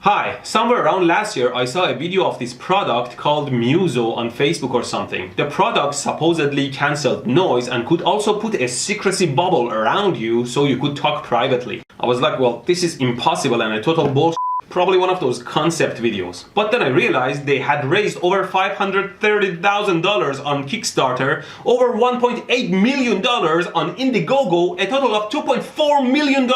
Hi, somewhere around last year I saw a video of this product called Muzo on Facebook or something. The product supposedly cancelled noise and could also put a secrecy bubble around you so you could talk privately. I was like, well, this is impossible and a total bullshit. Probably one of those concept videos. But then I realized they had raised over $530,000 on Kickstarter, over $1.8 million on Indiegogo, a total of $2.4 million.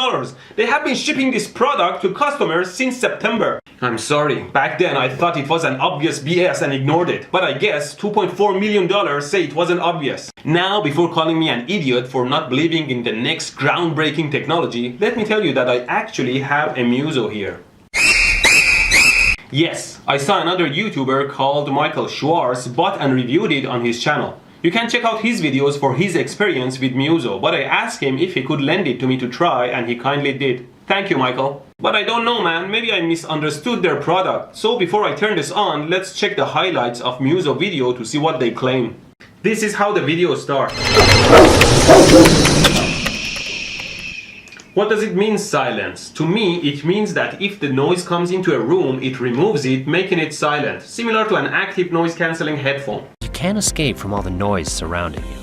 They have been shipping this product to customers since September. I'm sorry, back then I thought it was an obvious BS and ignored it. But I guess $2.4 million say it wasn't obvious. Now, before calling me an idiot for not believing in the next groundbreaking technology, let me tell you that I actually have a Muzo here. Yes, I saw another YouTuber called Michael Schwartz bought and reviewed it on his channel. You can check out his videos for his experience with Muzo, but I asked him if he could lend it to me to try and he kindly did. Thank you, Michael. But I don't know, man, maybe I misunderstood their product. So before I turn this on, let's check the highlights of Muzo video to see what they claim. This is how the video starts. What does it mean, silence? To me, it means that if the noise comes into a room, it removes it, making it silent, similar to an active noise cancelling headphone. You can't escape from all the noise surrounding you.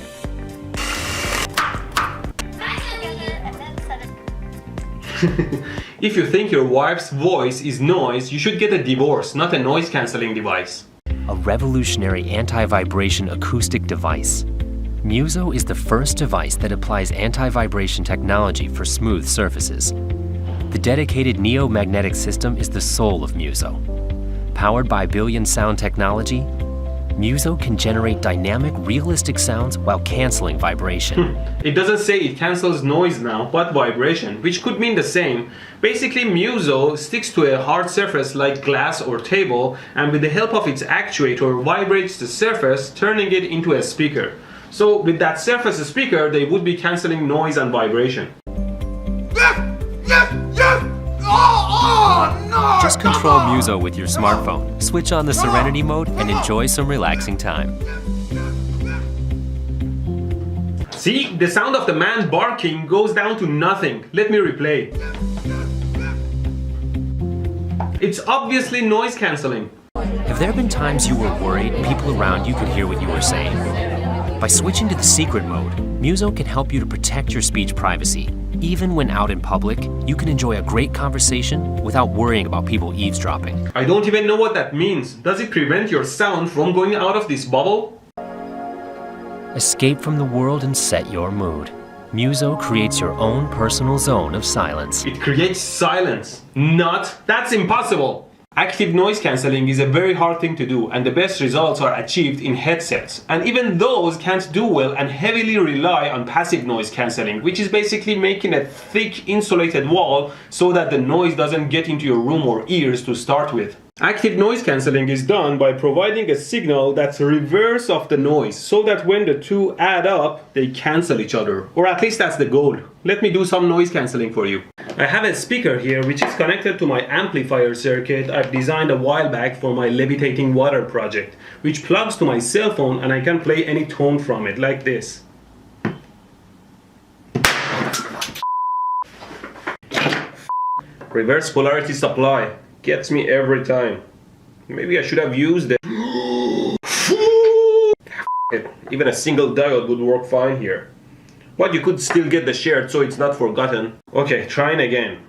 If you think your wife's voice is noise, you should get a divorce, not a noise cancelling device. A revolutionary anti-vibration acoustic device. Muzo is the first device that applies anti-vibration technology for smooth surfaces. The dedicated neo-magnetic system is the soul of Muzo. Powered by billion sound technology, Muzo can generate dynamic, realistic sounds while canceling vibration. It doesn't say it cancels noise now, but vibration, which could mean the same. Basically, Muzo sticks to a hard surface like glass or table, and with the help of its actuator, vibrates the surface, turning it into a speaker. So with that surface speaker, they would be cancelling noise and vibration. Just control Muzo with your smartphone, switch on the Serenity mode, and enjoy some relaxing time. See, the sound of the man barking goes down to nothing. Let me replay. It's obviously noise cancelling. Have there been times you were worried people around you could hear what you were saying? By switching to the secret mode, Muzo can help you to protect your speech privacy. Even when out in public, you can enjoy a great conversation without worrying about people eavesdropping. I don't even know what that means. Does it prevent your sound from going out of this bubble? Escape from the world and set your mood. Muzo creates your own personal zone of silence. It creates silence. Not. That's impossible. Active noise cancelling is a very hard thing to do, and the best results are achieved in headsets. And even those can't do well and heavily rely on passive noise cancelling, which is basically making a thick insulated wall so that the noise doesn't get into your room or ears to start with. Active noise cancelling is done by providing a signal that's reverse of the noise, so that when the two add up, they cancel each other. Or at least that's the goal. Let me do some noise cancelling for you. I have a speaker here which is connected to my amplifier circuit I've designed a while back for my levitating water project, which plugs to my cell phone and I can play any tone from it, like this. Reverse polarity supply. Gets me every time. Maybe I should have used it. Even a single diode would work fine here. But you could still get the shared so it's not forgotten. Okay, trying again.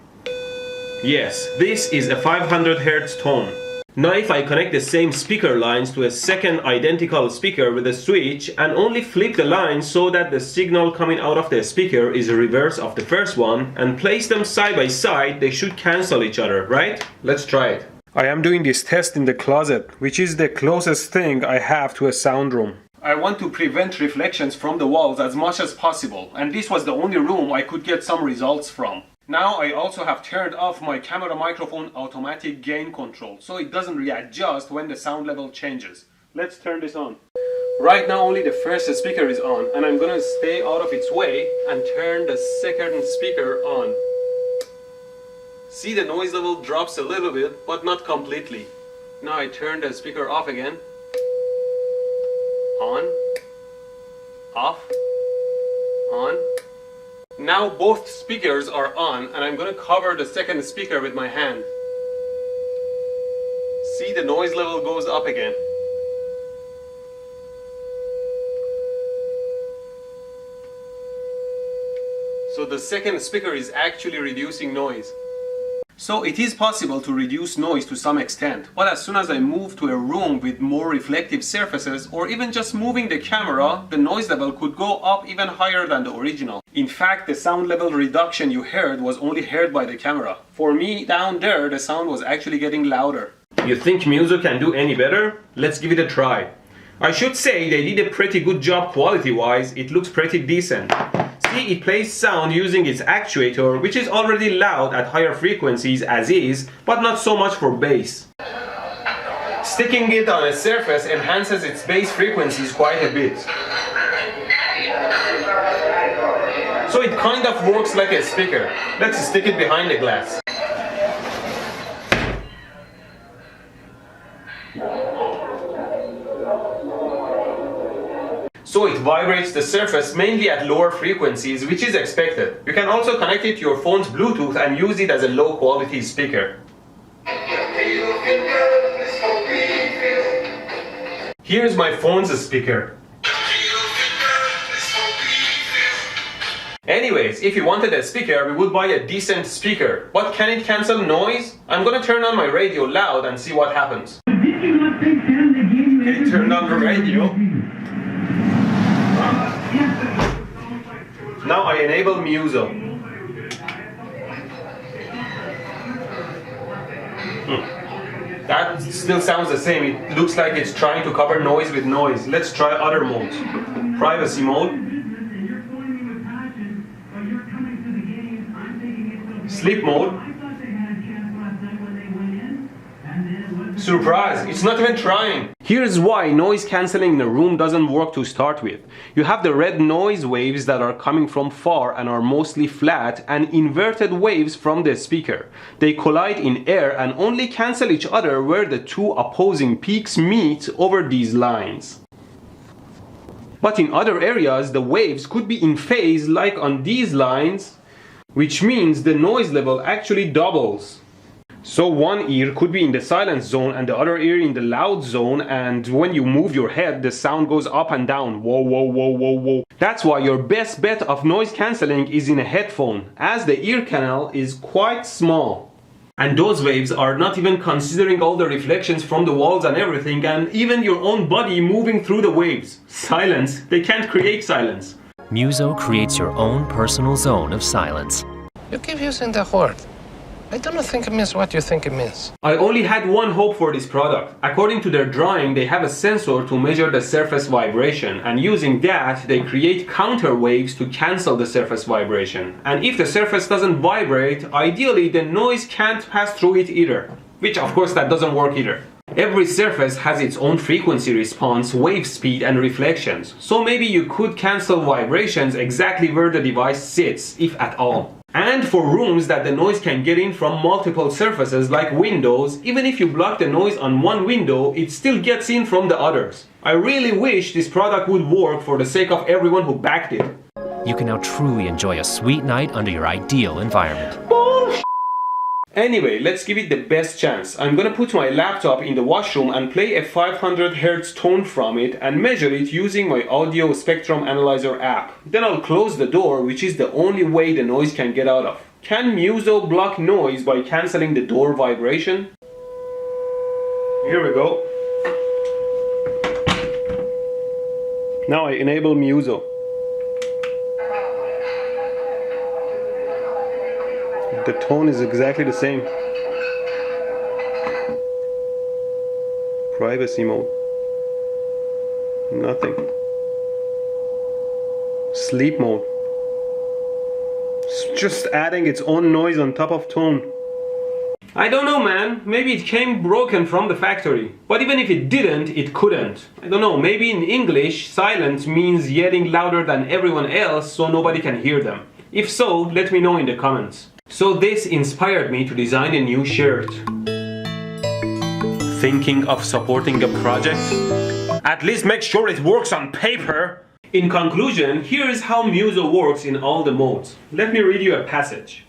Yes, this is a 500 Hz tone. Now if I connect the same speaker lines to a second identical speaker with a switch and only flip the lines so that the signal coming out of the speaker is a reverse of the first one and place them side by side, they should cancel each other, right? Let's try it. I am doing this test in the closet, which is the closest thing I have to a sound room. I want to prevent reflections from the walls as much as possible, and this was the only room I could get some results from. Now I also have turned off my camera microphone automatic gain control, so it doesn't readjust when the sound level changes. Let's turn this on. Right now only the first speaker is on, and I'm gonna stay out of its way and turn the second speaker on. See, the noise level drops a little bit, but not completely. Now I turn the speaker off again. On. Off. On. Now both speakers are on, and I'm going to cover the second speaker with my hand. see the noise level goes up again. So the second speaker is actually reducing noise. So it is possible to reduce noise to some extent, but as soon as I move to a room with more reflective surfaces, or even just moving the camera, the noise level could go up even higher than the original. In fact, the sound level reduction you heard was only heard by the camera. For me, down there, the sound was actually getting louder. You think Muzo can do any better? Let's give it a try. I should say they did a pretty good job quality-wise. It looks pretty decent. See, it plays sound using its actuator, which is already loud at higher frequencies as is, but not so much for bass. Sticking it on a surface enhances its bass frequencies quite a bit. So it kind of works like a speaker. Let's stick it behind the glass. So it vibrates the surface mainly at lower frequencies, which is expected. You can also connect it to your phone's Bluetooth and use it as a low quality speaker. Here's my phone's speaker. Anyways, if you wanted a speaker, we would buy a decent speaker. But can it cancel noise? I'm gonna turn on my radio loud and see what happens. Okay, turn on the radio. Now I enable Muzo. That still sounds the same. It looks like it's trying to cover noise with noise. Let's try other modes. Privacy mode. Sleep mode. Surprise, it's not even trying. Here's why noise cancelling in a room doesn't work to start with. You have the red noise waves that are coming from far and are mostly flat, and inverted waves from the speaker. They collide in air and only cancel each other where the two opposing peaks meet over these lines. But in other areas, the waves could be in phase like on these lines, which means the noise level actually doubles. So one ear could be in the silence zone and the other ear in the loud zone, and when you move your head, the sound goes up and down. Whoa, whoa, whoa, whoa, whoa. That's why your best bet of noise cancelling is in a headphone, as the ear canal is quite small. And those waves are not even considering all the reflections from the walls and everything, and even your own body moving through the waves. Silence, they can't create silence. Muzo creates your own personal zone of silence. You keep using the word. I don't think it means what you think it means. I only had one hope for this product. According to their drawing, they have a sensor to measure the surface vibration, and using that, they create counter waves to cancel the surface vibration. And if the surface doesn't vibrate, ideally the noise can't pass through it either. Which of course that doesn't work either. Every surface has its own frequency response, wave speed and reflections. So maybe you could cancel vibrations exactly where the device sits, if at all. And for rooms that the noise can get in from multiple surfaces like windows, even if you block the noise on one window, it still gets in from the others. I really wish this product would work for the sake of everyone who backed it. You can now truly enjoy a sweet night under your ideal environment. Anyway, let's give it the best chance. I'm gonna put my laptop in the washroom and play a 500 Hz tone from it and measure it using my audio spectrum analyzer app. Then I'll close the door, which is the only way the noise can get out of. Can Muzo block noise by cancelling the door vibration? Here we go. Now I enable Muzo. The tone is exactly the same. Privacy mode. Nothing. Sleep mode. It's just adding its own noise on top of tone. I don't know, man. Maybe it came broken from the factory. But even if it didn't, it couldn't. I don't know, maybe in English, silent means yelling louder than everyone else so nobody can hear them. If so, let me know in the comments. So this inspired me to design a new shirt. Thinking of supporting a project? At least make sure it works on paper! In conclusion, here is how Muzo works in all the modes. Let me read you a passage.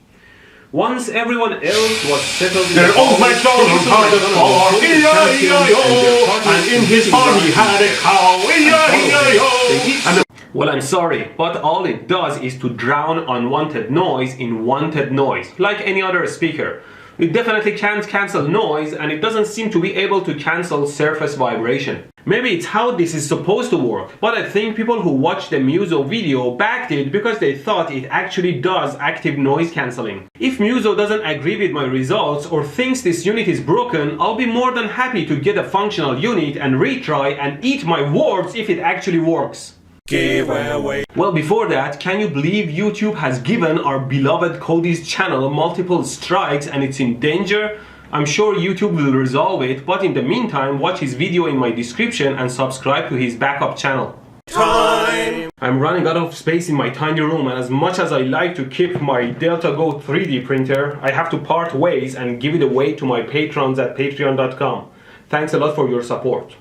Once everyone else was settled in Then old MacDonald had a farm, E-I-E-I-O, and in his farm he had a cow, E-I-E-I-O. Well, I'm sorry, but all it does is to drown unwanted noise in wanted noise, like any other speaker. It definitely can't cancel noise, and it doesn't seem to be able to cancel surface vibration. Maybe it's how this is supposed to work, but I think people who watched the Muzo video backed it because they thought it actually does active noise cancelling. If Muzo doesn't agree with my results or thinks this unit is broken, I'll be more than happy to get a functional unit and retry and eat my words if it actually works. Giveaway. Well, before that, can you believe YouTube has given our beloved Cody's channel multiple strikes and it's in danger? I'm sure YouTube will resolve it, but in the meantime, watch his video in my description and subscribe to his backup channel. Time. I'm running out of space in my tiny room, and as much as I like to keep my Delta Go 3D printer, I have to part ways and give it away to my patrons at patreon.com. Thanks a lot for your support.